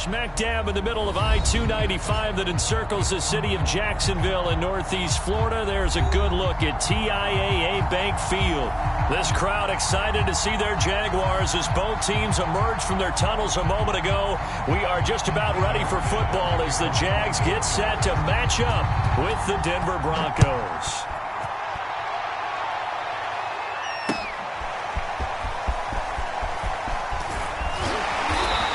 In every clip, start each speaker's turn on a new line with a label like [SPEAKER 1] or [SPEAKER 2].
[SPEAKER 1] Smack dab in the middle of I-295 that encircles the city of Jacksonville in northeast Florida. There's a good look at TIAA Bank Field. This crowd excited to see their Jaguars as both teams emerged from their tunnels a moment ago. We are just about ready for football as the Jags get set to match up with the Denver Broncos.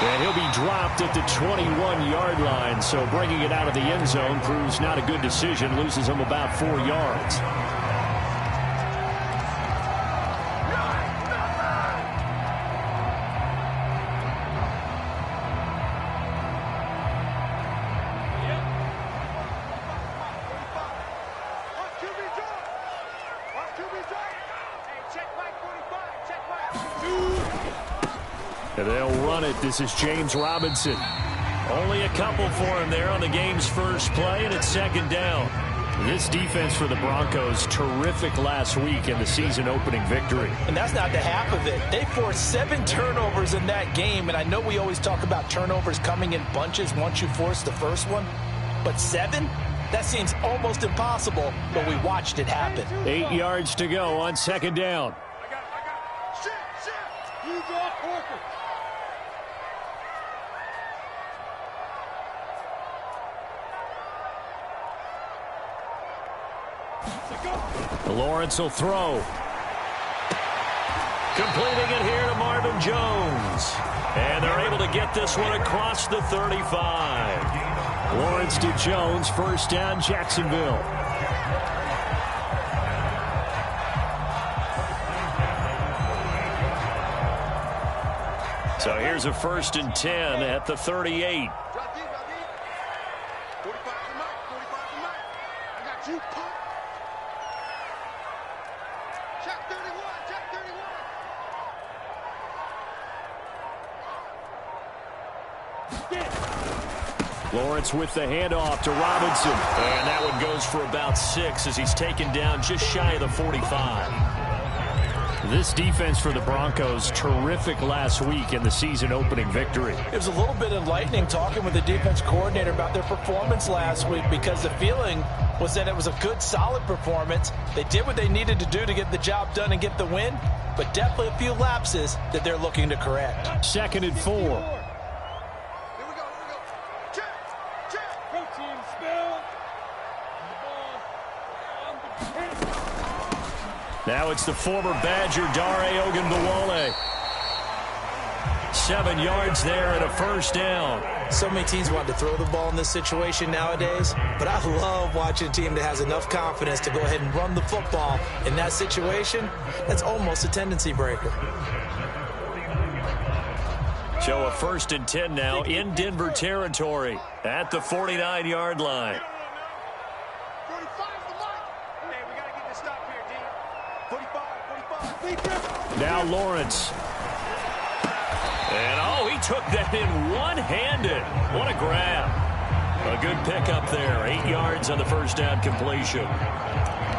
[SPEAKER 1] And he'll be dropped at the 21-yard line, so bringing it out of the end zone proves not a good decision, loses him about 4 yards. They'll run it. This is James Robinson. Only a couple for him there on the game's first play, and it's second down. This defense for the Broncos, terrific last week in the season-opening victory.
[SPEAKER 2] And that's not the half of it. They forced 7 turnovers in that game, and I know we always talk about turnovers coming in bunches once you force the first one, but 7? That seems almost impossible, but we watched it happen.
[SPEAKER 1] 8 yards to go on second down.
[SPEAKER 3] I got. Shit. You got Parker.
[SPEAKER 1] Lawrence will throw. Completing it here to Marvin Jones. And they're able to get this one across the 35. Lawrence to Jones, first down, Jacksonville. So here's a 1st and 10 at the 38. Lawrence with the handoff to Robinson. And that one goes for about 6 as he's taken down just shy of the 45. This defense for the Broncos, terrific last week in the season-opening victory.
[SPEAKER 2] It was a little bit enlightening talking with the defense coordinator about their performance last week because the feeling was that it was a good, solid performance. They did what they needed to do to get the job done and get the win, but definitely a few lapses that they're looking to correct.
[SPEAKER 1] 2nd and 4. Now it's the former Badger, Dare Ogunbowale. 7 yards there and a first down.
[SPEAKER 2] So many teams want to throw the ball in this situation nowadays, but I love watching a team that has enough confidence to go ahead and run the football. In that situation, that's almost a tendency breaker.
[SPEAKER 1] So a 1st and 10 now in Denver territory at the 49-yard line. Now Lawrence. And, he took that in one-handed. What a grab. A good pickup there. 8 yards on the first down completion.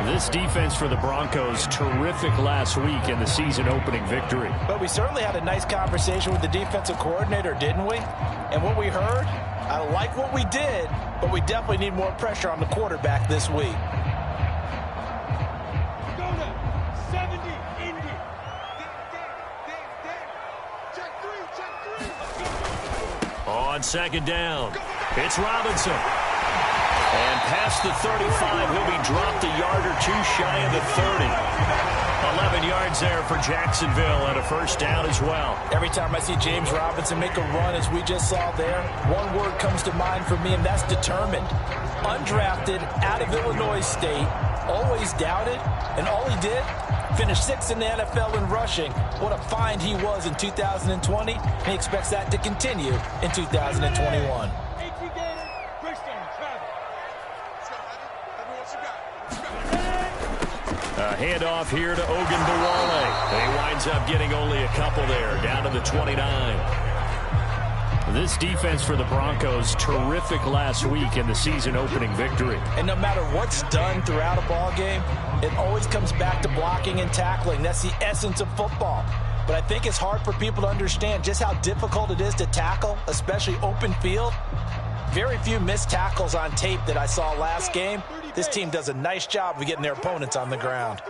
[SPEAKER 1] This defense for the Broncos, terrific last week in the season-opening victory.
[SPEAKER 2] But we certainly had a nice conversation with the defensive coordinator, didn't we? And what we heard, I like what we did, but we definitely need more pressure on the quarterback this week.
[SPEAKER 1] On second down, it's Robinson. And past the 35, he'll be dropped a yard or two shy of the 30. 11 yards there for Jacksonville and a first down as well.
[SPEAKER 2] Every time I see James Robinson make a run, as we just saw there, one word comes to mind for me, and that's determined. Undrafted, out of Illinois State, always doubted, and all he did, finished 6th in the NFL in rushing. What a find he was in 2020, and he expects that to continue in 2021.
[SPEAKER 1] A handoff here to Ogunbowale. He winds up getting only a couple there, down to the 29. This defense for the Broncos, terrific last week in the season-opening victory.
[SPEAKER 2] And no matter what's done throughout a ball game, it always comes back to blocking and tackling. That's the essence of football. but I think it's hard for people to understand just how difficult it is to tackle, especially open field. Very few missed tackles on tape that I saw last game. This team does a nice job of getting their opponents on the ground.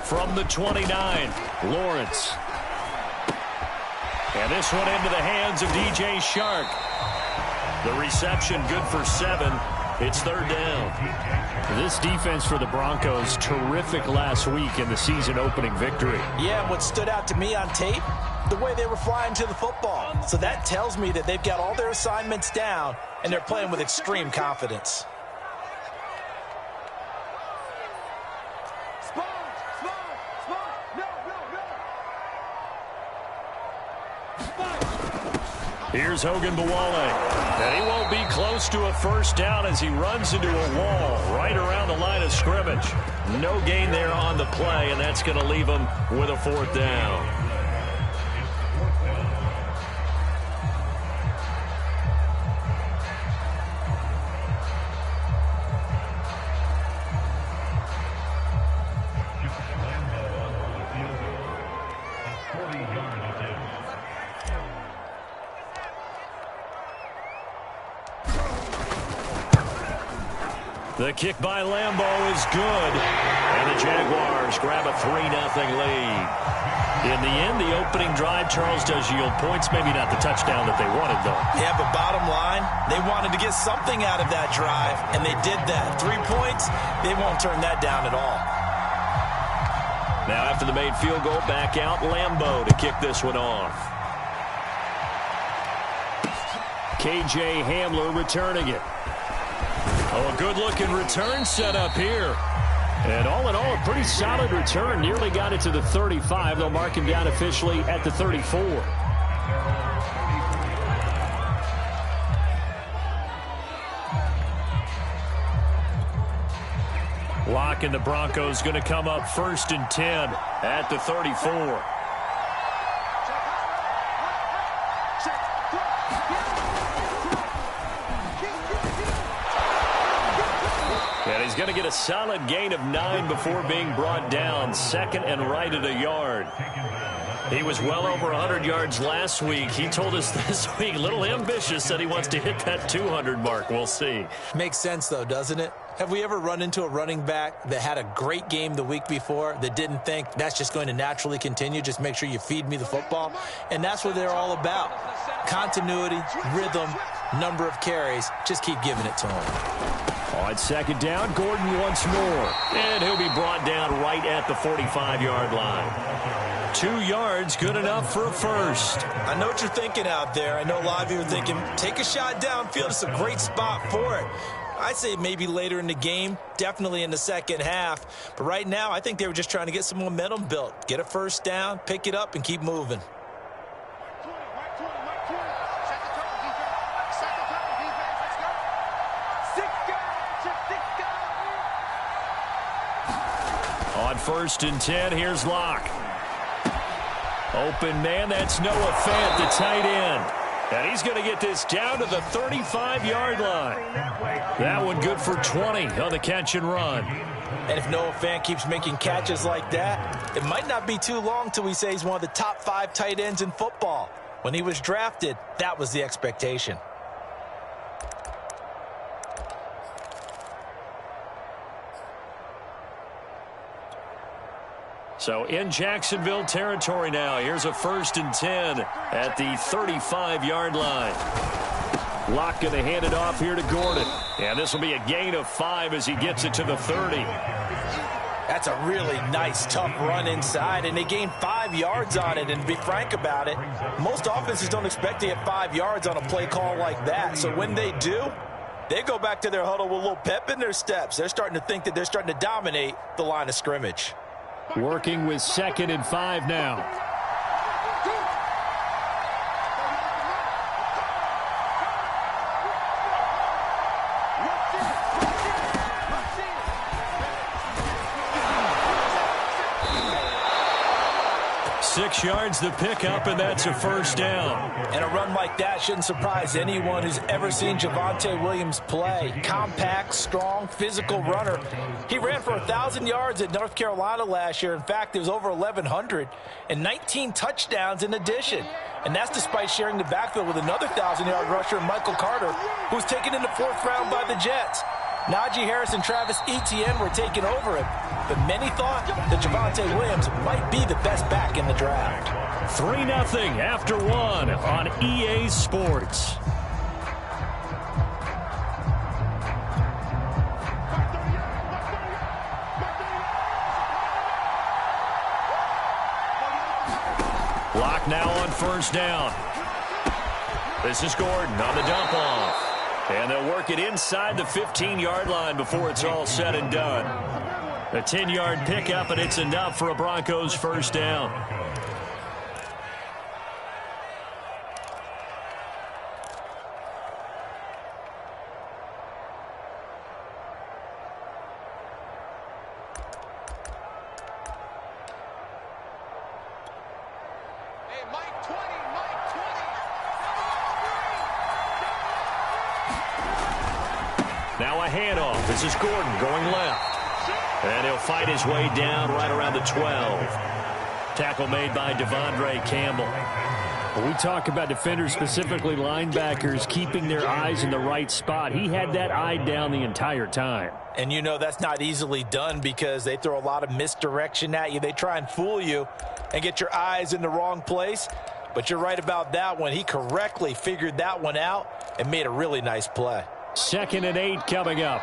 [SPEAKER 1] From the 29, Lawrence. And this one into the hands of DJ Shark. The reception good for 7. It's 3rd down. This defense for the Broncos, terrific last week in the season opening victory.
[SPEAKER 2] Yeah, what stood out to me on tape, the way they were flying to the football. So that tells me that they've got all their assignments down and they're playing with extreme confidence.
[SPEAKER 1] Here's Hogan Bawale, and he won't be close to a first down as he runs into a wall right around the line of scrimmage. No gain there on the play, and that's going to leave him with a 4th down. The kick by Lambo is good, and the Jaguars grab a 3-0 lead. In the end, the opening drive, Charles, does yield points. Maybe not the touchdown that they wanted, though.
[SPEAKER 2] Yeah, but bottom line, they wanted to get something out of that drive, and they did that. 3 points, they won't turn that down at all.
[SPEAKER 1] Now, after the made field goal, back out Lambo to kick this one off. KJ Hamler returning it. Oh, a good-looking return set up here. And all in all, a pretty solid return. Nearly got it to the 35. They'll mark him down officially at the 34. Lock and the Broncos going to come up 1st and 10 at the 34. He's going to get a solid gain of 9 before being brought down. 2nd and right at a yard. He was well over 100 yards last week. He told us this week, a little ambitious, said he wants to hit that 200 mark. We'll see.
[SPEAKER 2] Makes sense, though, doesn't it? Have we ever run into a running back that had a great game the week before that didn't think that's just going to naturally continue? Just make sure you feed me the football. And that's what they're all about. Continuity, rhythm, number of carries. Just keep giving it to him.
[SPEAKER 1] On 2nd down, Gordon once more. And he'll be brought down right at the 45-yard line. 2 yards, good enough for a first.
[SPEAKER 2] I know what you're thinking out there. I know a lot of you are thinking, take a shot downfield. It's a great spot for it. I'd say maybe later in the game, definitely in the second half. But right now, I think they were just trying to get some momentum built. Get a first down, pick it up, and keep moving.
[SPEAKER 1] On 1st and 10, here's Locke. Open man, that's Noah Fant, the tight end. And he's going to get this down to the 35-yard line. That one good for 20 on the catch and run.
[SPEAKER 2] And if Noah Fant keeps making catches like that, it might not be too long till we say he's one of the top 5 tight ends in football. When he was drafted, that was the expectation.
[SPEAKER 1] So in Jacksonville territory now. Here's a 1st and 10 at the 35-yard line. Locke going to hand it off here to Gordon. And this will be a gain of 5 as he gets it to the 30.
[SPEAKER 2] That's a really nice, tough run inside, and they gained 5 yards on it. And to be frank about it, most offenses don't expect to get 5 yards on a play call like that. So when they do, they go back to their huddle with a little pep in their steps. They're starting to think that they're starting to dominate the line of scrimmage.
[SPEAKER 1] Working with 2nd and 5 now. 6 yards the pickup, and that's a first down.
[SPEAKER 2] And a run like that shouldn't surprise anyone who's ever seen Javonte Williams play. Compact, strong, physical runner. He ran for 1,000 yards at North Carolina last year. In fact, it was over 1,100 and 19 touchdowns in addition. And that's despite sharing the backfield with another 1,000-yard rusher, Michael Carter, who was taken in the 4th round by the Jets. Najee Harris and Travis Etienne were taking over him, but many thought that Javonte Williams might be the best back in the draft.
[SPEAKER 1] 3-0 after 1 on EA Sports. Lock now on first down. This is Gordon on the dump off. And they'll work it inside the 15-yard line before it's all said and done. A 10-yard pickup, and it's enough for a Broncos first down. Now a handoff. This is Gordon going left. And he'll fight his way down right around the 12. Tackle made by Devondre Campbell.
[SPEAKER 4] When we talk about defenders, specifically linebackers, keeping their eyes in the right spot, he had that eye down the entire time.
[SPEAKER 2] And you know that's not easily done because they throw a lot of misdirection at you. They try and fool you and get your eyes in the wrong place. But you're right about that one. He correctly figured that one out and made a really nice play.
[SPEAKER 1] 2nd and 8 coming up.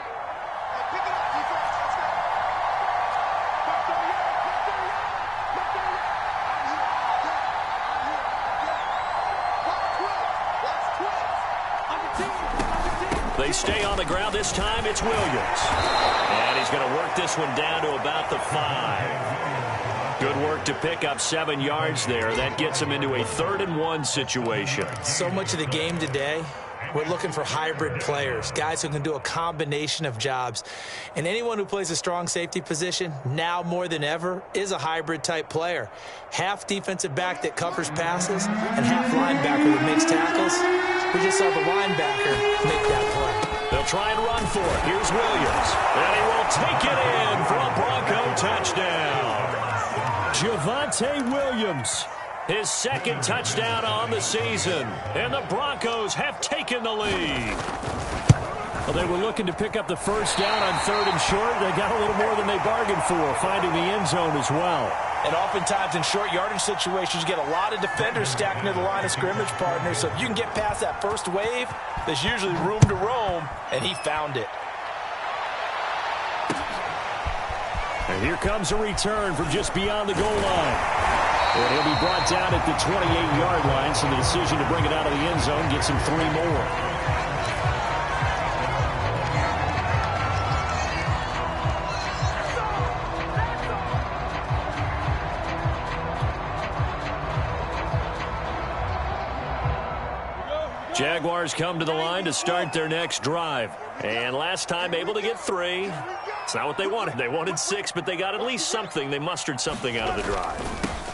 [SPEAKER 1] They stay on the ground. This time it's Williams. And he's going to work this one down to about the 5. Good work to pick up 7 yards there. That gets him into a 3rd and 1 situation.
[SPEAKER 5] So much of the game today, we're looking for hybrid players, guys who can do a combination of jobs. And anyone who plays a strong safety position, now more than ever, is a hybrid-type player. Half defensive back that covers passes and half linebacker that makes tackles. We just saw the linebacker make that play.
[SPEAKER 1] They'll try and run for it. Here's Williams. And he will take it in for a Bronco touchdown. Javonte Williams. His 2nd touchdown on the season. And the Broncos have taken the lead.
[SPEAKER 4] Well, they were looking to pick up the first down on 3rd and short. They got a little more than they bargained for, finding the end zone as well.
[SPEAKER 2] And oftentimes in short yardage situations, you get a lot of defenders stacked near the line of scrimmage, partner. So if you can get past that first wave, there's usually room to roam, and he found it.
[SPEAKER 1] And here comes a return from just beyond the goal line. And he'll be brought down at the 28-yard line, so the decision to bring it out of the end zone gets him 3 more. Jaguars come to the line to start their next drive. And last time able to get 3. It's not what they wanted. They wanted 6, but they got at least something. They mustered something out of the drive.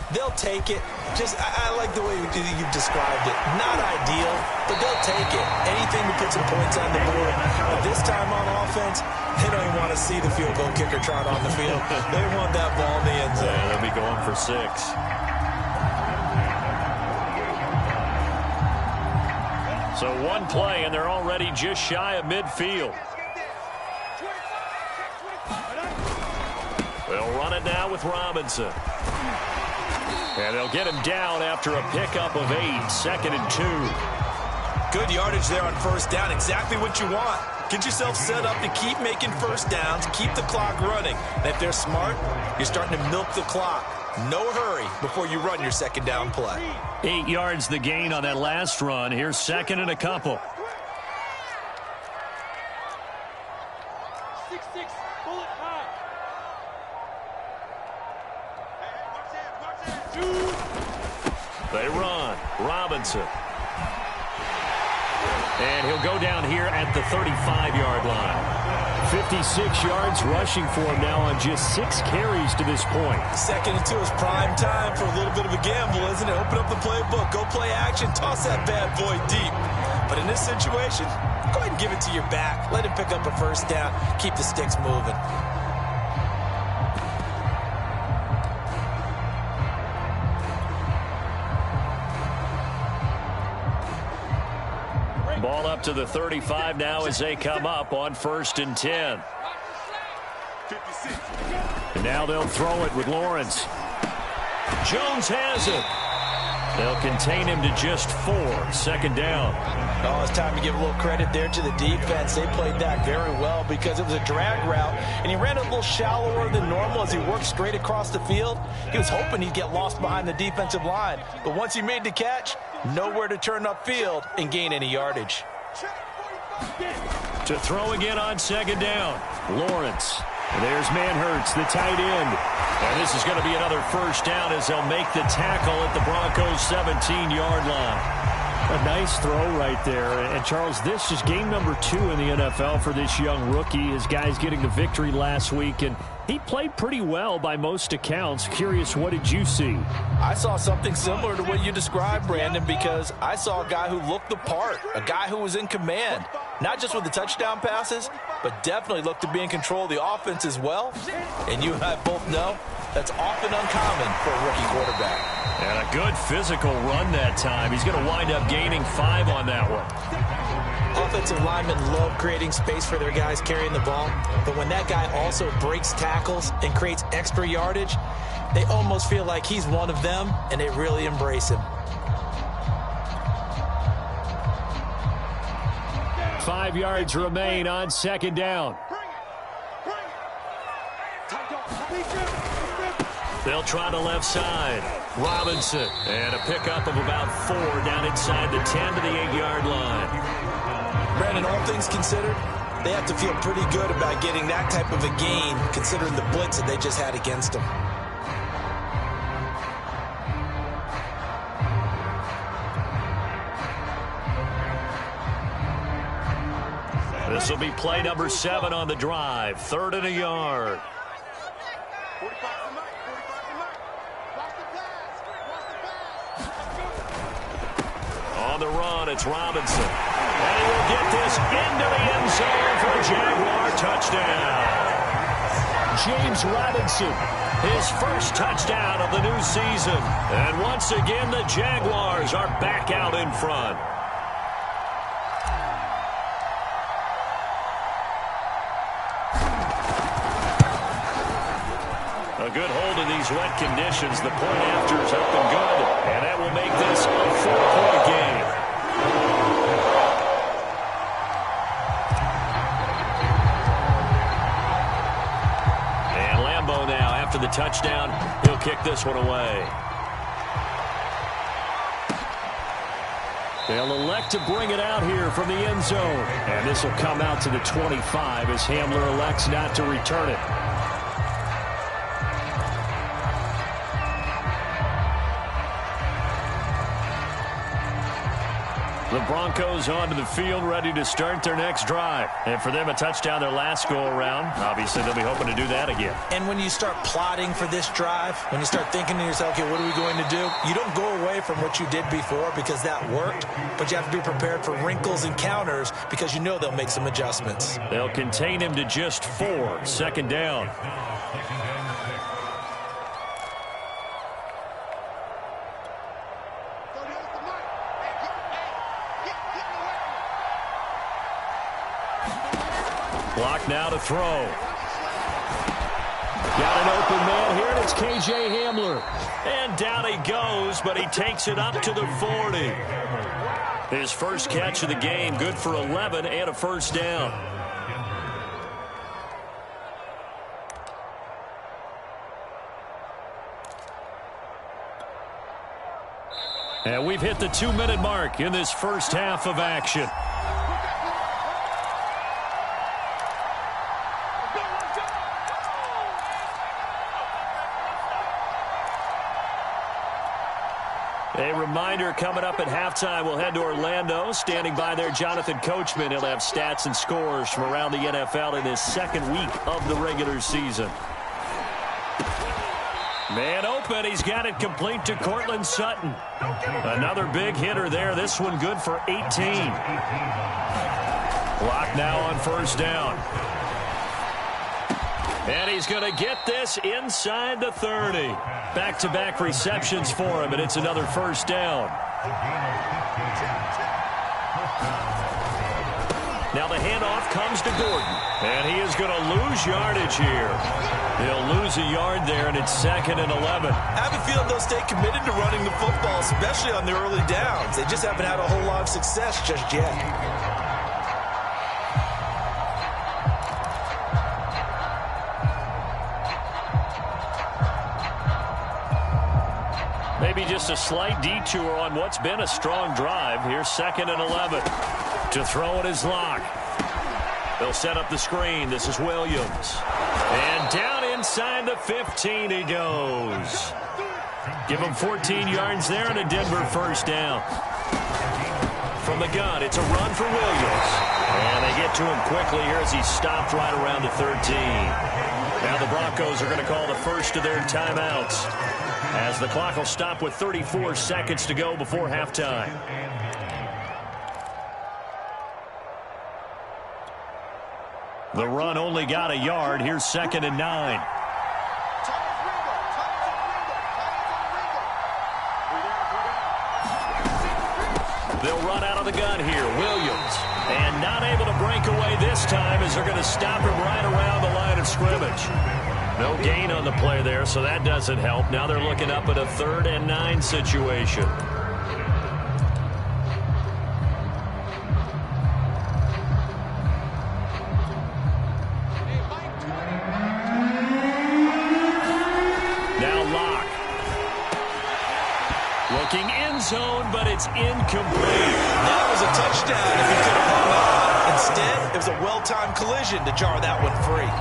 [SPEAKER 5] They'll take it. I like the way you've described it. Not ideal, but they'll take it. Anything to put some points on the board. But this time on offense, they don't even want to see the field goal kicker trot on the field. They want that ball in the end zone.
[SPEAKER 1] Yeah, they'll be going for 6. So 1 play, and they're already just shy of midfield. They'll run it now with Robinson. And they'll get him down after a pickup of 8, 2nd and 2.
[SPEAKER 2] Good yardage there on first down. Exactly what you want. Get yourself set up to keep making first downs, keep the clock running. And if they're smart, you're starting to milk the clock. No hurry before you run your 2nd down play.
[SPEAKER 1] 8 yards the gain on that last run. Here's 2nd and a couple.
[SPEAKER 3] 6-6, bullet high.
[SPEAKER 1] They run. Robinson. And he'll go down here at the 35-yard line.
[SPEAKER 4] 56 yards rushing for him now on just 6 carries to this point.
[SPEAKER 2] Second and 2 is prime time for a little bit of a gamble, isn't it? Open up the playbook, go play action, toss that bad boy deep. But in this situation, go ahead and give it to your back. Let him pick up a first down, keep the sticks moving.
[SPEAKER 1] Ball up to the 35 now as they come up on 1st and 10. And now they'll throw it with Lawrence. Jones has it. They'll contain him to just 4. 2nd down.
[SPEAKER 2] Oh, it's time to give a little credit there to the defense. They played that very well because it was a drag route, and he ran a little shallower than normal as he worked straight across the field. He was hoping he'd get lost behind the defensive line, but once he made the catch, nowhere to turn upfield and gain any yardage.
[SPEAKER 1] To throw again on 2nd down. Lawrence. And there's Manhurts, the tight end. And this is going to be another first down as they'll make the tackle at the Broncos' 17-yard line.
[SPEAKER 4] A nice throw right there. And, Charles, this is game number 2 in the NFL for this young rookie. His guys getting the victory last week, and he played pretty well by most accounts. Curious, what did you see?
[SPEAKER 2] I saw something similar to what you described, Brandon, because I saw a guy who looked the part, a guy who was in command, not just with the touchdown passes, but definitely looked to be in control of the offense as well. And you and I both know that's often uncommon for a rookie quarterback.
[SPEAKER 1] And a good physical run that time. He's going to wind up gaining 5 on that one.
[SPEAKER 5] Offensive linemen love creating space for their guys carrying the ball, but when that guy also breaks tackles and creates extra yardage, they almost feel like he's one of them, and they really embrace him.
[SPEAKER 4] 5 yards remain on 2nd down.
[SPEAKER 1] They'll try the left side. Robinson. And a pickup of about 4 down inside the 10 to the 8-yard line.
[SPEAKER 2] Brandon, all things considered, they have to feel pretty good about getting that type of a gain, considering the blitz that they just had against them.
[SPEAKER 1] This will be play number 7 on the drive. 3rd and a yard. On the run, it's Robinson. And he will get this into the end zone for a Jaguar touchdown. James Robinson, his first touchdown of the new season. And once again, the Jaguars are back out in front. A good hold in these wet conditions. The point after is up and good. And that will make this a 4-point game. And Lambeau now, after the touchdown, he'll kick this one away.
[SPEAKER 4] They'll elect to bring it out here from the end zone. And this will come out to the 25 as Hamler elects not to return it. The Broncos onto the field, ready to start their next drive. And for them, a touchdown their last go-around. Obviously, they'll be hoping to do that again.
[SPEAKER 5] And when you start plotting for this drive, when you start thinking to yourself, okay, what are we going to do? You don't go away from what you did before because that worked, but you have to be prepared for wrinkles and counters because you know they'll make some adjustments.
[SPEAKER 1] They'll contain him to just 4. 2nd down. Block now to throw.
[SPEAKER 4] Got an open man here, and it's K.J. Hamler.
[SPEAKER 1] And down he goes, but he takes it up to the 40. His first catch of the game, good for 11 and a first down. And we've hit the 2-minute mark in this first half of action. A reminder coming up at halftime, we'll head to Orlando. Standing by there, Jonathan Coachman. He'll have stats and scores from around the NFL in his second week of the regular season. Man open. He's got it complete to Cortland Sutton. Another big hitter there. This one good for 18. Clock now on first down. And he's going to get this inside the 30. Back-to-back receptions for him, and it's another first down. Now the handoff comes to Gordon, and he is going to lose yardage here. He'll lose a yard there, and it's 2nd and 11.
[SPEAKER 2] I have a feeling they'll stay committed to running the football, especially on the early downs. They just haven't had a whole lot of success just yet.
[SPEAKER 1] Maybe just a slight detour on what's been a strong drive. Here's 2nd and 11. To throw it is Locke. They'll set up the screen. This is Williams. And down inside the 15 he goes. Give him 14 yards there and a Denver first down. From the gun, it's a run for Williams. And they get to him quickly here as he's stopped right around the 13. Now the Broncos are going to call the first of their timeouts, as the clock will stop with 34 seconds to go before halftime. The run only got a yard. Here's 2nd and 9. They'll run out of the gun here. Williams. And not able to break away this time, as they're going to stop him right around the line of scrimmage. No gain on the play there, so that doesn't help. Now they're looking up at a 3rd and 9 situation. Now Locke. Looking end zone, but it's incomplete.
[SPEAKER 2] That was a touchdown if he could have hung on. Instead, it was a well-timed collision to jar that one free.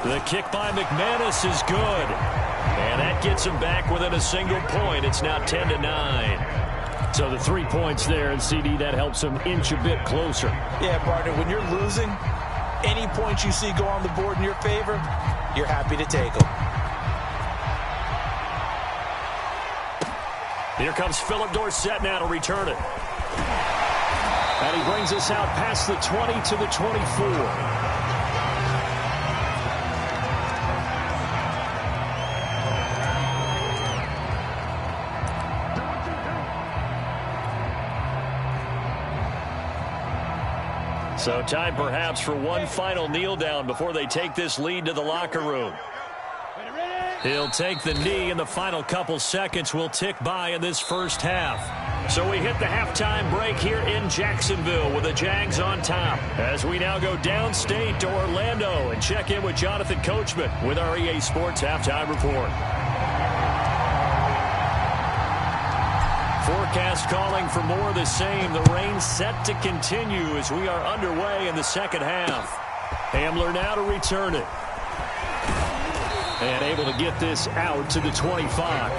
[SPEAKER 1] The kick by McManus is good. And that gets him back within a single point. It's now 10 to 9. So the 3 points there, and CD, that helps him inch a bit closer.
[SPEAKER 2] Yeah, partner, when you're losing, any points you see go on the board in your favor, you're happy to take them.
[SPEAKER 1] Here comes Philip Dorsett now to return it. And he brings us out past the 20 to the 24. So time perhaps for one final kneel down before they take this lead to the locker room. He'll take the knee, and the final couple seconds will tick by in this first half. So we hit the halftime break here in Jacksonville with the Jags on top, as we now go downstate to Orlando and check in with Jonathan Coachman with our EA Sports Halftime Report. Forecast calling for more of the same. The rain set to continue as we are underway in the second half. Hamler now to return it. And able to get this out to the 25.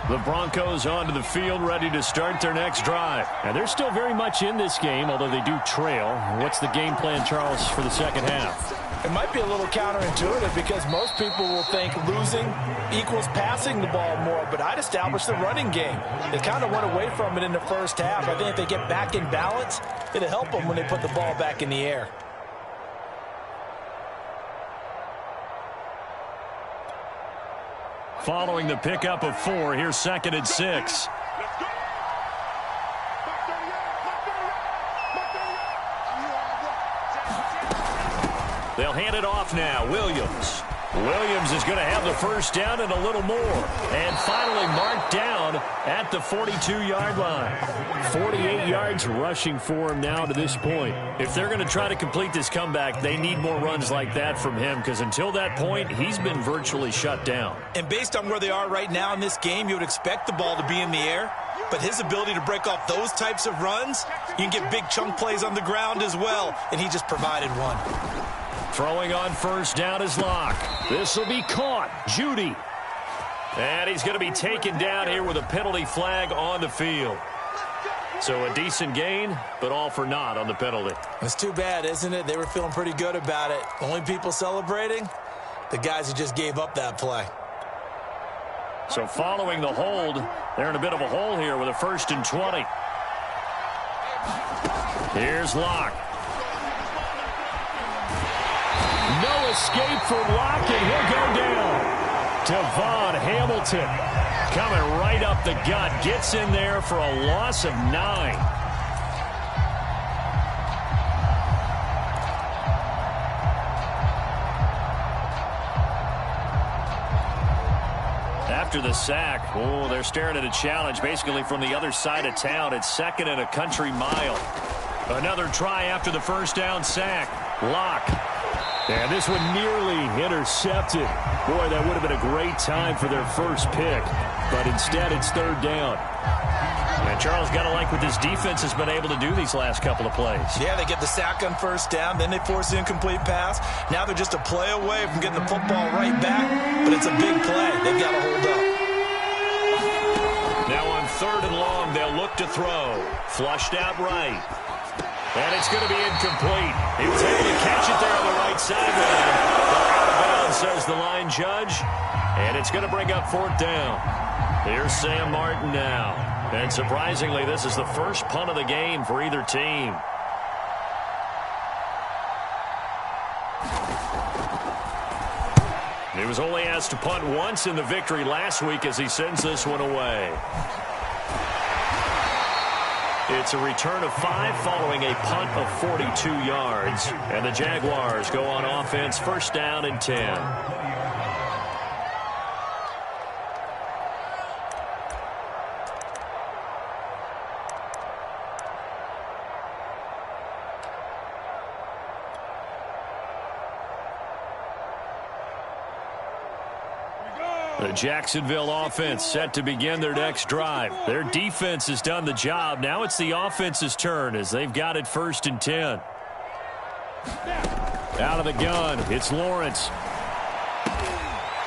[SPEAKER 1] The Broncos onto the field, ready to start their next drive. And they're still very much in this game, although they do trail. What's the game plan, Charles, for the second half?
[SPEAKER 2] It might be a little counterintuitive because most people will think losing equals passing the ball more, but I'd establish the running game. They kind of went away from it in the first half. I think if they get back in balance, it'll help them when they put the ball back in the air.
[SPEAKER 1] Following the pickup of 4, here's 2nd and 6. They'll hand it off now. Williams. Williams is going to have the first down and a little more. And finally marked down at the 42-yard line. 48 yards rushing for him now to this point. If they're going to try to complete this comeback, they need more runs like that from him, because until that point, he's been virtually shut down.
[SPEAKER 5] And based on where they are right now in this game, you would expect the ball to be in the air. But his ability to break off those types of runs, you can get big chunk plays on the ground as well, and he just provided one.
[SPEAKER 1] Throwing on first down is Locke. This will be caught. Judy. And he's going to be taken down here with a penalty flag on the field. So a decent gain, but all for naught on the penalty.
[SPEAKER 5] It's too bad, isn't it? They were feeling pretty good about it. Only people celebrating, the guys who just gave up that play.
[SPEAKER 1] So following the hold, they're in a bit of a hole here with a 1st and 20. Here's Locke. No escape for Locke, and he'll go down. Devon Hamilton coming right up the gut. Gets in there for a loss of 9. After the sack, oh, they're staring at a challenge basically from the other side of town. It's 2nd and a country mile. Another try after the first down sack. Locke. And this one nearly intercepted. Boy, that would have been a great time for their first pick. But instead, it's 3rd down. And Charles, got to like what this defense has been able to do these last couple of plays.
[SPEAKER 5] Yeah, they get the sack on first down, then they force the incomplete pass. Now they're just a play away from getting the football right back, but it's a big play. They've got to hold up.
[SPEAKER 1] Now on 3rd and long, they'll look to throw. Flushed out right. And it's going to be incomplete. He was able to catch it there on the right sideline. Out of bounds, says the line judge. And it's going to bring up 4th down. Here's Sam Martin now. And surprisingly, this is the first punt of the game for either team. He was only asked to punt once in the victory last week as he sends this one away. It's a return of 5 following a punt of 42 yards. And the Jaguars go on offense, 1st down and 10. The Jacksonville offense set to begin their next drive. Their defense has done the job. Now it's the offense's turn as they've got it 1st and 10. Out of the gun, it's Lawrence.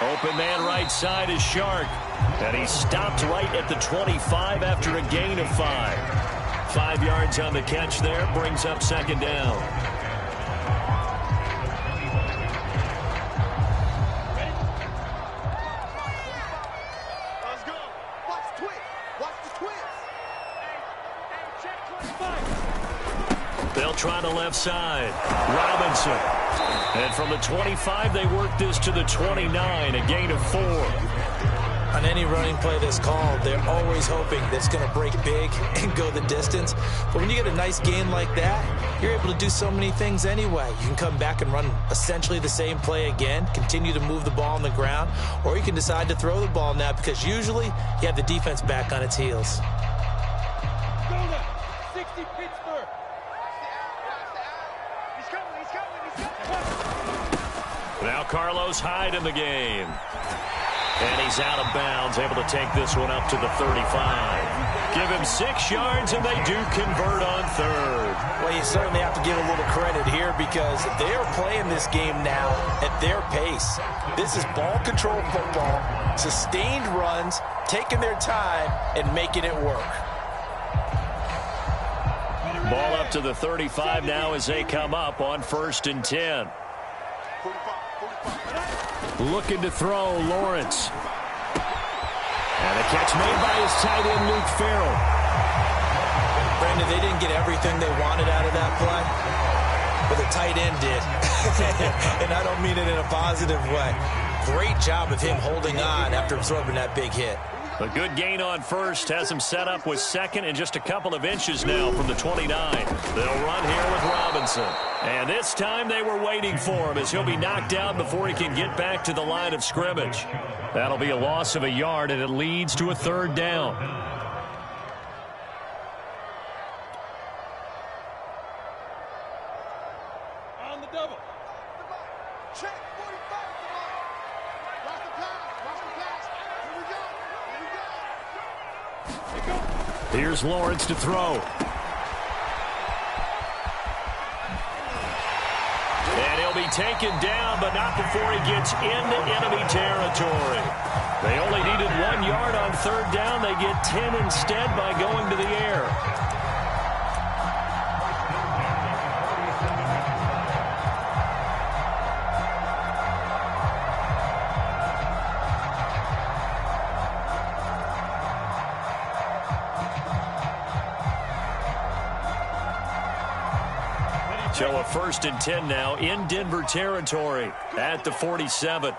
[SPEAKER 1] Open man right side is Shark. And he stopped right at the 25 after a gain of 5. 5 yards on the catch there, brings up 2nd down. They'll try the left side. Robinson. And from the 25, they work this to the 29, a gain of 4.
[SPEAKER 5] On any running play that's called, they're always hoping that it's going to break big and go the distance. But when you get a nice gain like that, you're able to do so many things anyway. You can come back and run essentially the same play again, continue to move the ball on the ground, or you can decide to throw the ball now because usually you have the defense back on its heels.
[SPEAKER 1] Now Carlos Hyde in the game. And he's out of bounds, able to take this one up to the 35. Give him 6 yards, and they do convert on 3rd.
[SPEAKER 5] Well, you certainly have to give a little credit here because they are playing this game now at their pace. This is ball control football, sustained runs, taking their time, and making it work.
[SPEAKER 1] Ball up to the 35 now as they come up on 1st and 10. Looking to throw, Lawrence. And a catch made by his tight end, Luke Farrell.
[SPEAKER 5] Brandon, they didn't get everything they wanted out of that play, but the tight end did. And I don't mean it in a positive way. Great job of him holding on after absorbing that big hit.
[SPEAKER 1] A good gain on 1st has him set up with 2nd and just a couple of inches now from the 29. They'll run here with Robinson. And this time they were waiting for him as he'll be knocked down before he can get back to the line of scrimmage. That'll be a loss of a yard, and it leads to a 3rd down.
[SPEAKER 3] On the double. Check 45. Watch the pass. Watch the pass. Here we go. Here we go.
[SPEAKER 1] Here's Lawrence to throw. And he'll be taken down, but not before he gets into enemy territory. They only needed 1 yard on 3rd down. They get 10 instead by going to the air. So a 1st and 10 now in Denver territory at the 47.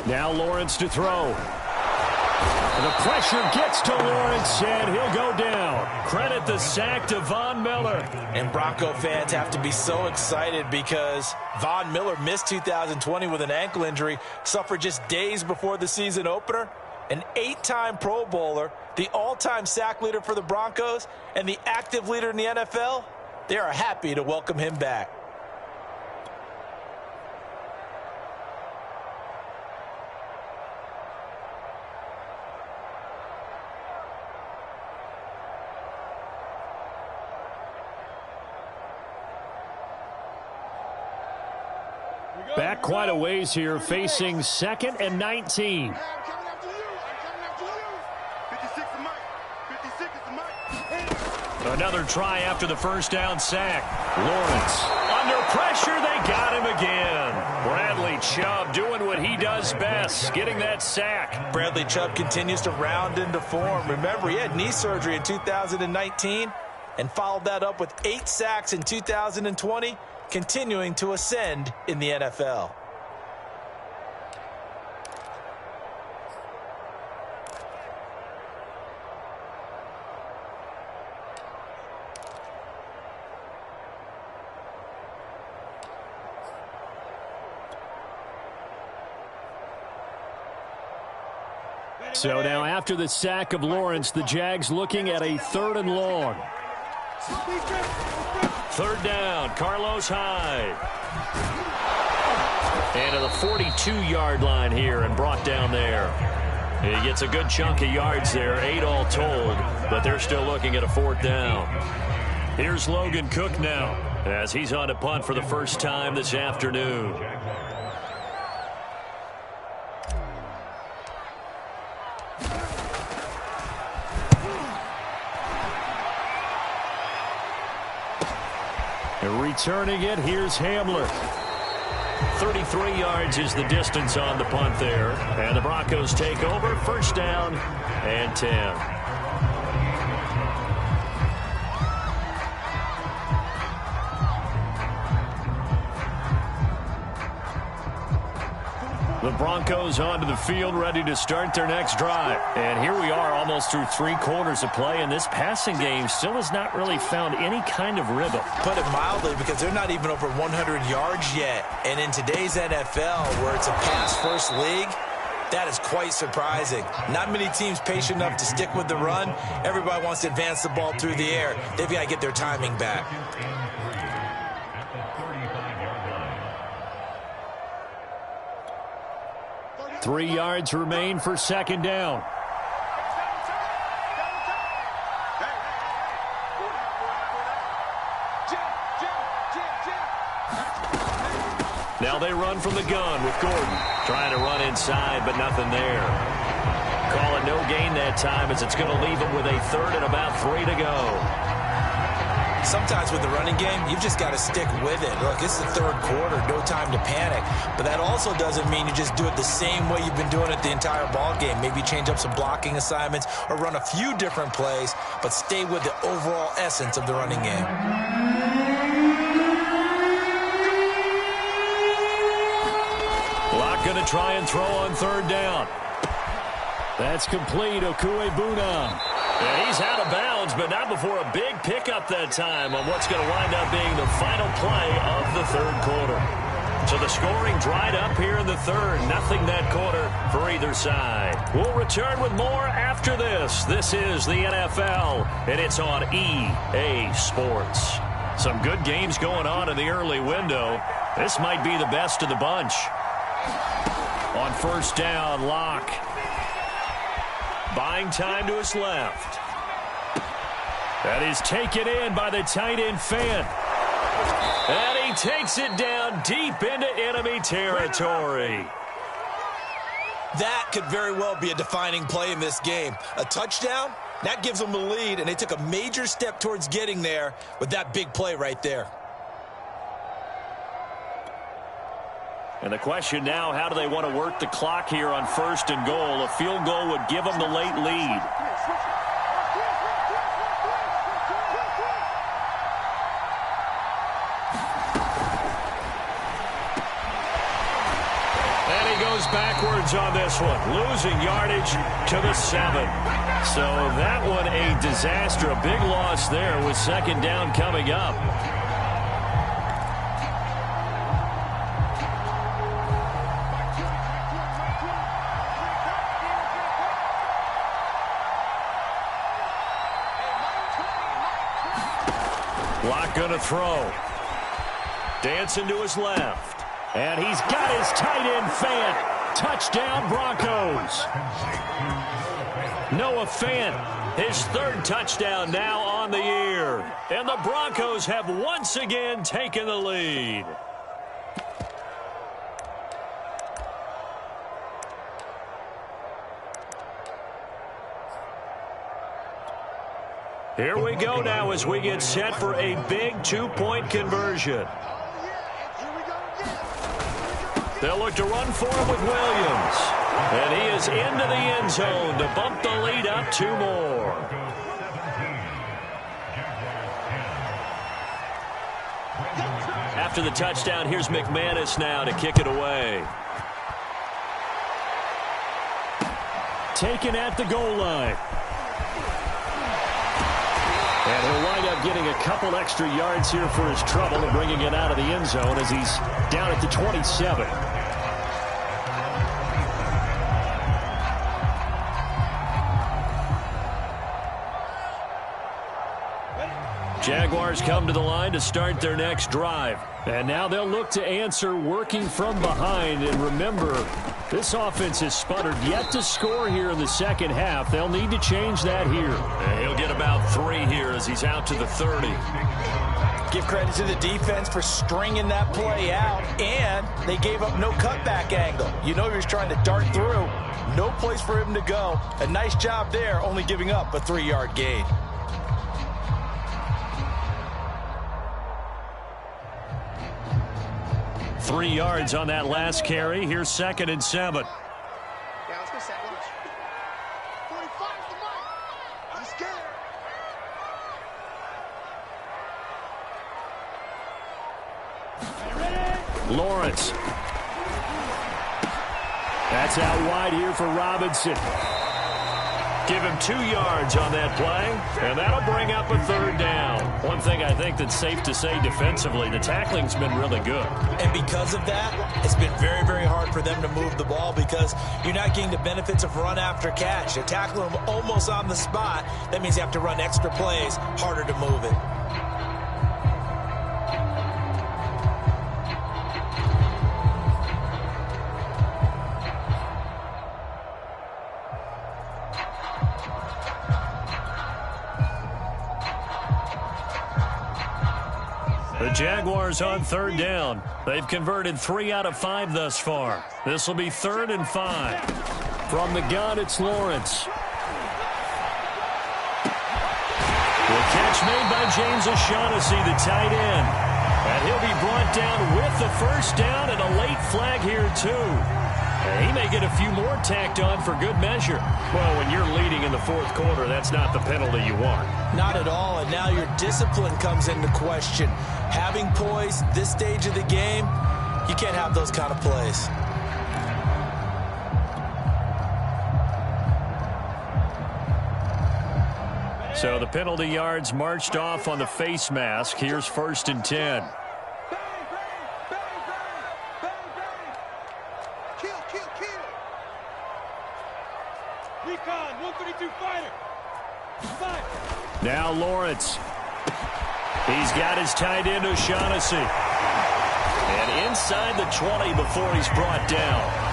[SPEAKER 1] Now Lawrence to throw. The pressure gets to Lawrence, and he'll go down. Credit the sack to Von Miller.
[SPEAKER 2] And Bronco fans have to be so excited because Von Miller missed 2020 with an ankle injury, suffered just days before the season opener. An 8-time Pro Bowler, the all-time sack leader for the Broncos, and the active leader in the NFL. They are happy to welcome him back.
[SPEAKER 1] Back quite a ways here, facing 2nd and 19.
[SPEAKER 3] I'm coming after you. I'm coming after you. 56 is Mike. 56 is Mike.
[SPEAKER 1] Another try after the 1st down sack. Lawrence under pressure. They got him again. Bradley Chubb doing what he does best, getting that sack.
[SPEAKER 2] Bradley Chubb continues to round into form. Remember, he had knee surgery in 2019 and followed that up with 8 sacks in 2020. Continuing to ascend in the NFL.
[SPEAKER 1] So now after the sack of Lawrence, the Jags looking at a 3rd and long. 3rd down, Carlos Hyde. And to the 42-yard line here and brought down there. He gets a good chunk of yards there, 8 all told, but they're still looking at a 4th down. Here's Logan Cook now as he's on to punt for the first time this afternoon. Returning it, here's Hamler. 33 yards is the distance on the punt there. And the Broncos take over, 1st down and 10. The Broncos onto the field, ready to start their next drive. And here we are almost through 3 quarters of play, and this passing game still has not really found any kind of rhythm.
[SPEAKER 2] Put it mildly, because they're not even over 100 yards yet. And in today's NFL, where it's a pass-first league, that is quite surprising. Not many teams patient enough to stick with the run. Everybody wants to advance the ball through the air. They've got to get their timing back.
[SPEAKER 1] 3 yards remain for 2nd down. Now they run from the gun with Gordon. Trying to run inside, but nothing there. Call it no gain that time as it's going to leave them with a 3rd and about 3 to go.
[SPEAKER 2] Sometimes with the running game, you've just got to stick with it. Look, this is the 3rd quarter, no time to panic. But that also doesn't mean you just do it the same way you've been doing it the entire ball game. Maybe change up some blocking assignments or run a few different plays, but stay with the overall essence of the running game.
[SPEAKER 1] Locke going to try and throw on 3rd down.
[SPEAKER 4] That's complete. Okuebuna.
[SPEAKER 1] And he's out of bounds, but not before a big pickup that time on what's going to wind up being the final play of the third quarter. So the scoring dried up here in the third. Nothing that quarter for either side. We'll return with more after this. This is the NFL, and it's on EA Sports. Some good games going on in the early window. This might be the best of the bunch. On first down, Locke. Buying time to his left. That is taken in by the tight end Fant. And he takes it down deep into enemy territory.
[SPEAKER 2] That could very well be a defining play in this game. A touchdown, that gives them the lead, and they took a major step towards getting there with that big play right there.
[SPEAKER 1] And the question now, how do they want to work the clock here on first and goal? A field goal would give them the late lead. And he goes backwards on this one, losing yardage to the 7. So that one a disaster, a big loss there with second down coming up. Going to throw. Dancing to his left. And he's got his tight end Fant. Touchdown Broncos. Noah Fant, his third touchdown now on the year. And the Broncos have once again taken the lead. Here we go now as we get set for a big two-point conversion. They'll look to run for him with Williams. And he is into the end zone to bump the lead up 2 more. After the touchdown, here's McManus now to kick it away.
[SPEAKER 4] Taken at the goal line. And he'll wind up getting a couple extra yards here for his trouble and bringing it out of the end zone as he's down at the 27. Jaguars come to the line to start their next drive. And now they'll look to answer working from behind. And remember, this offense has sputtered yet to score here in the second half. They'll need to change that here.
[SPEAKER 1] And he'll get about 3 here as he's out to the 30.
[SPEAKER 2] Give credit to the defense for stringing that play out, and they gave up no cutback angle. You know he was trying to dart through. No place for him to go. A nice job there, only giving up a 3-yard gain.
[SPEAKER 1] Three yards on that last carry. Here's 2nd and 7.
[SPEAKER 3] Yeah, let's go, Sam. 45's the mark. I'm scared.
[SPEAKER 4] Lawrence. That's out wide here for Robinson.
[SPEAKER 1] Give him 2 yards on that play, and that'll bring up a 3rd down. One thing I think that's safe to say defensively, the tackling's been really good.
[SPEAKER 2] And because of that, it's been very, very hard for them to move the ball because you're not getting the benefits of run after catch. They're tackling them almost on the spot. That means you have to run extra plays, harder to move it.
[SPEAKER 1] The Jaguars on 3rd down. They've converted 3 out of 5 thus far. This will be 3rd and 5.
[SPEAKER 4] From the gun, it's Lawrence.
[SPEAKER 1] The catch made by James O'Shaughnessy, the tight end. And he'll be brought down with the first down and a late flag here, too. And he may get a few more tacked on for good measure. Well, when you're leading in the 4th quarter, that's not the penalty you want.
[SPEAKER 2] Not at all, and now your discipline comes into question. Having poise this stage of the game, you can't have those kind of plays.
[SPEAKER 1] So the penalty yards marched off on the face mask. Here's 1st and 10. Now Lawrence. He's got his tight end O'Shaughnessy. And inside the 20 before he's brought down.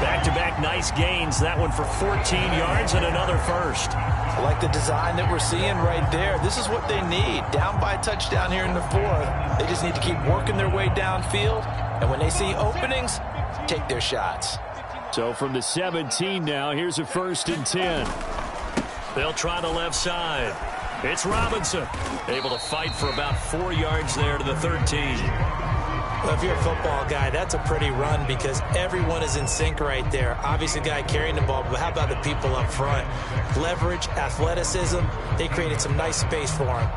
[SPEAKER 1] Back-to-back nice gains. That one for 14 yards and another first.
[SPEAKER 2] I like the design that we're seeing right there. This is what they need. Down by a touchdown here in the 4th. They just need to keep working their way downfield. And when they see openings, take their shots.
[SPEAKER 4] So from the 17 now, here's a 1st and 10.
[SPEAKER 1] They'll try the left side. It's Robinson, able to fight for about 4 yards there to the 13.
[SPEAKER 5] Well, if you're a football guy, that's a pretty run because everyone is in sync right there. Obviously, the guy carrying the ball, but how about the people up front? Leverage, athleticism, they created some nice space for him.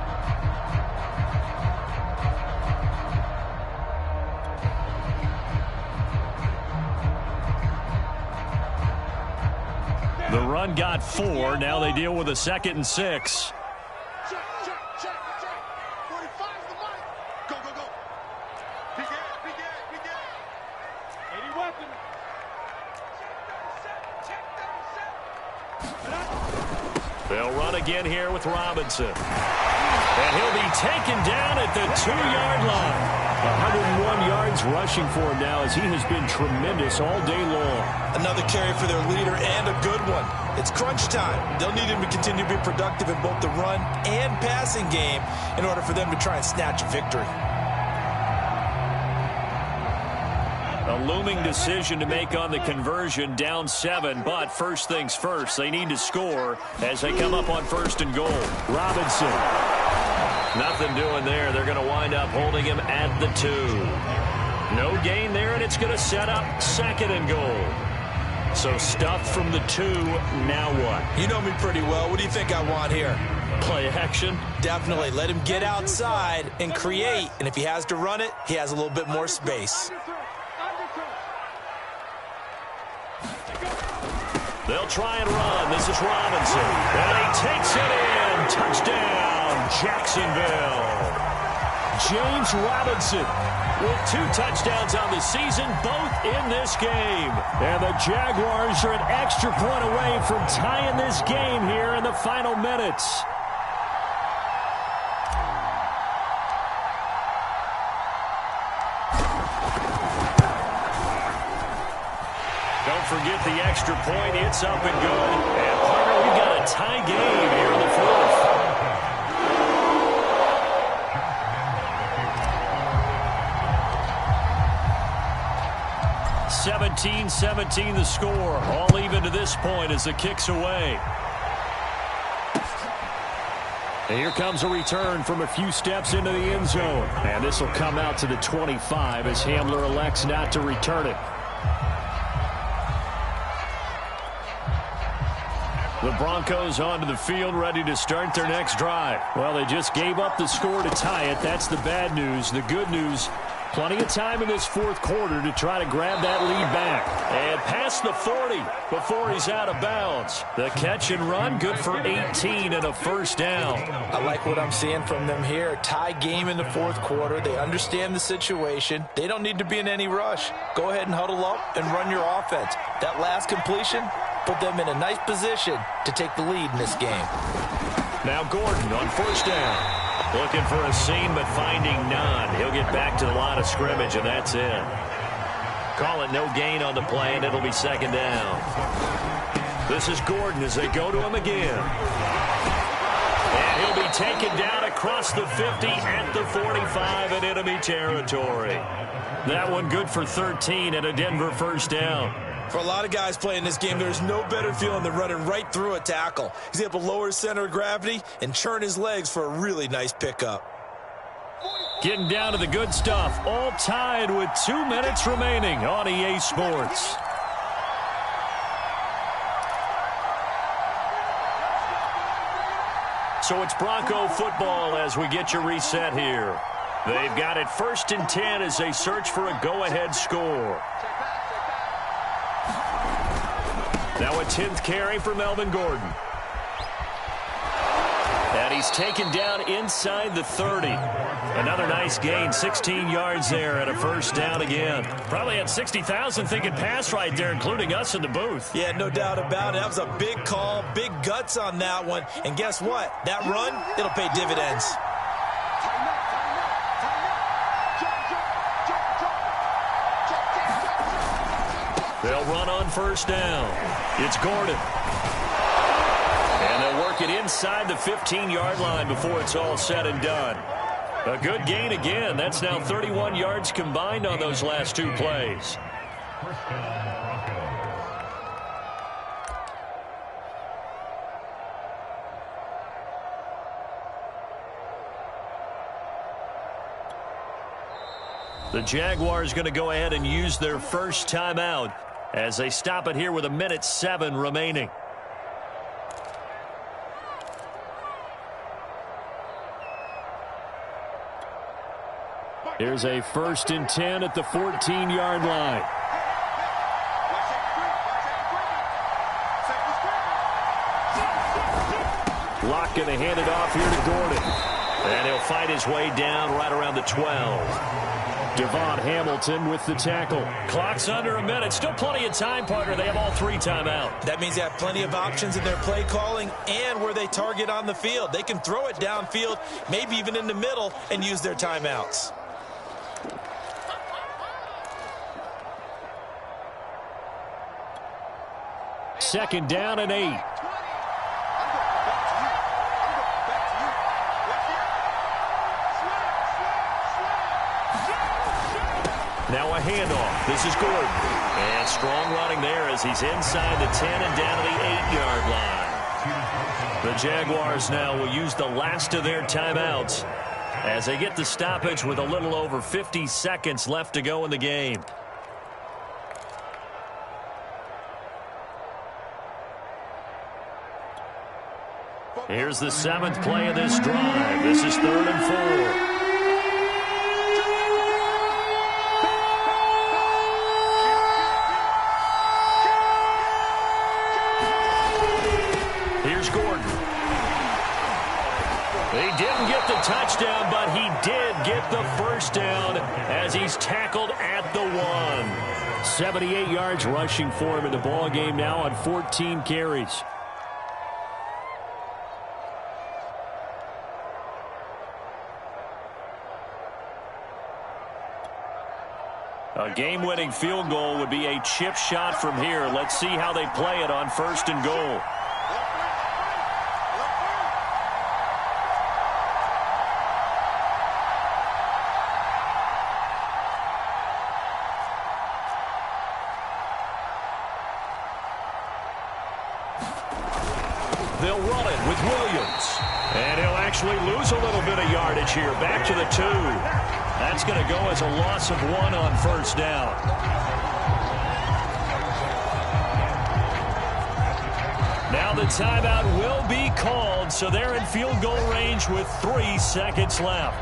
[SPEAKER 1] The run got 4. Now they deal with a 2nd and 6. They'll run again here with Robinson. And he'll be taken down at the 2-yard line.
[SPEAKER 4] 101 yards rushing for him now as he has been tremendous all day long.
[SPEAKER 2] Another carry for their leader and a good one. It's crunch time. They'll need him to continue to be productive in both the run and passing game in order for them to try and snatch a victory.
[SPEAKER 1] A looming decision to make on the conversion, down 7, but first things first, they need to score as they come up on 1st and goal. Robinson. Nothing doing there. They're going to wind up holding him at the 2. No gain there, and it's going to set up 2nd and goal. So stuffed from the 2, now what?
[SPEAKER 2] You know me pretty well. What do you think I want here?
[SPEAKER 1] Play action?
[SPEAKER 2] Definitely. Let him get outside and create, and if he has to run it, he has a little bit more space.
[SPEAKER 1] They'll try and run. This is Robinson. And he takes it in. Touchdown, Jacksonville. James Robinson with 2 touchdowns on the season, both in this game.
[SPEAKER 4] And the Jaguars are an extra point away from tying this game here in the final minutes.
[SPEAKER 1] Don't forget the extra point. It's up and good. And partner, we've got a tie game here in the 4th. (17-17) the score. All even to this point as the kick's away.
[SPEAKER 4] And here comes a return from a few steps into the end zone. And this will come out to the 25 as Hamler elects not to return it.
[SPEAKER 1] The Broncos onto the field, ready to start their next drive.
[SPEAKER 4] Well, they just gave up the score to tie it. That's the bad news. The good news, plenty of time in this 4th quarter to try to grab that lead back.
[SPEAKER 1] And past the 40 before he's out of bounds. The catch and run, good for 18 and a 1st down.
[SPEAKER 2] I like what I'm seeing from them here. Tie game in the 4th quarter. They understand the situation. They don't need to be in any rush. Go ahead and huddle up and run your offense. That last completion put them in a nice position to take the lead in this game.
[SPEAKER 1] Now Gordon on 1st down. Looking for a seam, but finding none. He'll get back to the line of scrimmage, and that's it. Call it no gain on the play, and it'll be 2nd down. This is Gordon as they go to him again. And he'll be taken down across the 50 at the 45 in enemy territory. That one good for 13 and a Denver 1st down.
[SPEAKER 2] For a lot of guys playing this game, there's no better feeling than running right through a tackle. He's able to lower his center of gravity and churn his legs for a really nice pickup.
[SPEAKER 1] Getting down to the good stuff. All tied with 2 minutes remaining on EA Sports. So it's Bronco football as we get you reset here. They've got it 1st and 10 as they search for a go-ahead score. Now a 10th carry for Melvin Gordon. And he's taken down inside the 30. Another nice gain, 16 yards there and a first down again. Probably had 60,000 thinking pass right there, including us in the booth.
[SPEAKER 5] Yeah, no doubt about it. That was a big call, big guts on that one. And guess what? That run, it'll pay dividends.
[SPEAKER 1] They'll run on first down. It's Gordon. And they'll work it inside the 15-yard line before it's all said and done. A good gain again. That's now 31 yards combined on those last two plays. The Jaguars going to go ahead and use their first timeout as they stop it here with 1:07 remaining. Here's a 1st and 10 at the 14-yard line. Locke going to hand it off here to Gordon. And he'll fight his way down right around the 12. Devon Hamilton with the tackle. Clock's under a minute. Still plenty of time, partner. They have all 3 timeouts.
[SPEAKER 5] That means they have plenty of options in their play calling and where they target on the field. They can throw it downfield, maybe even in the middle, and use their timeouts.
[SPEAKER 1] Second down and 8. Now a handoff. This is Gordon. And strong running there as he's inside the 10 and down to the 8-yard line. The Jaguars now will use the last of their timeouts as they get the stoppage with a little over 50 seconds left to go in the game. Here's the 7th play of this drive. This is 3rd and 4. Didn't get the touchdown, but he did get the first down as he's tackled at the 1. 78 yards rushing for him in the ball game now on 14 carries. A game-winning field goal would be a chip shot from here. Let's see how they play it on 1st and goal. They'll run it with Williams. And he'll actually lose a little bit of yardage here. Back to the 2. That's going to go as a loss of 1 on 1st down. Now the timeout will be called, so they're in field goal range with 3 seconds left.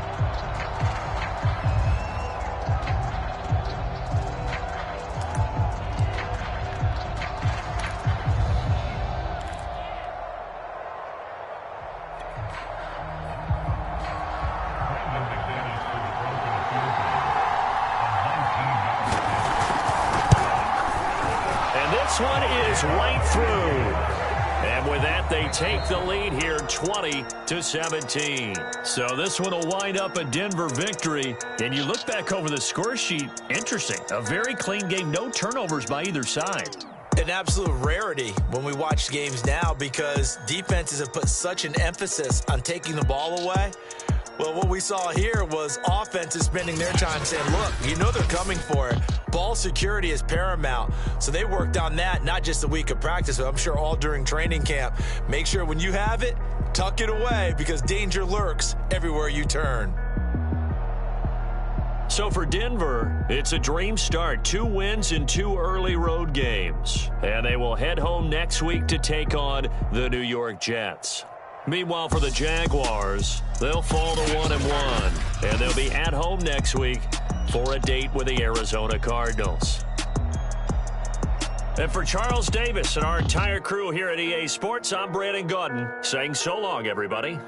[SPEAKER 1] This one is right through. And with that, they take the lead here 20-17. So this one will wind up a Denver victory. And you look back over the score sheet, interesting. A very clean game, no turnovers by either side.
[SPEAKER 5] An absolute rarity when we watch games now because defenses have put such an emphasis on taking the ball away. Well, what we saw here was offenses spending their time saying, look, you know they're coming for it. Ball security is paramount. So they worked on that, not just a week of practice, but I'm sure all during training camp. Make sure when you have it, tuck it away because danger lurks everywhere you turn.
[SPEAKER 1] So for Denver, it's a dream start. 2 wins in 2 early road games. And they will head home next week to take on the New York Jets. Meanwhile, for the Jaguars, they'll fall to 1-1, and they'll be at home next week for a date with the Arizona Cardinals. And for Charles Davis and our entire crew here at EA Sports, I'm Brandon Gaudin saying so long, everybody.